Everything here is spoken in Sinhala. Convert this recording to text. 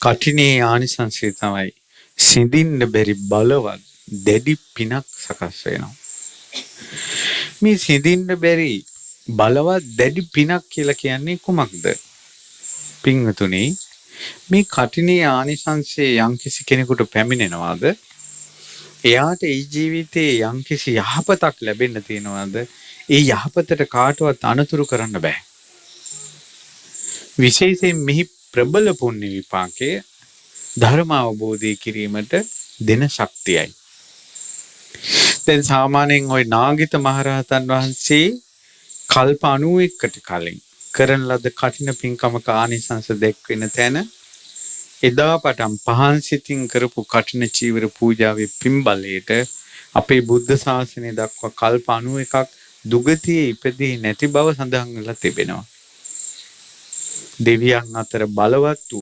කඨිනේ ආනිසංසය තමයි සිඳින්න බැරි බලවත් දැඩි පිනක් සකස් වෙනවා. මේ සිඳින්න බැරි බලවත් දැඩි පිනක් කියලා කියන්නේ කුමක්ද? පින්වතුනි, මේ කඨිනේ ආනිසංසයේ යම්කිසි කෙනෙකුට පැමිණෙනවාද? එයාට ඒ ජීවිතේ යම්කිසි යහපතක් ලැබෙන්න තියෙනවාද? ඒ යහපතට කාටවත් අනතුරු කරන්න බෑ. විශේෂයෙන් මෙහි ප්‍රබල පුණ්‍ය විපාකයේ ධර්ම අවබෝධය කිරීමට දෙන ශක්තියයි. දැන් සාමාන්‍යයෙන් ওই නාගිත මහරහතන් වහන්සේ කල්ප 91කට කලින් කරන ලද කඨින පින්කමක ආනිසංස දැක්වෙන තැන එදා පටන් පහන් සිතින් කරපු කඨින චීවර පූජාවේ පින්බලයට අපේ බුද්ධ ශාසනය දක්වා කල්ප 91ක් දුගතියේ ඉපදී නැති බව සඳහන් වෙලා තිබෙනවා. දෙවියන් අතර බලවත් වූ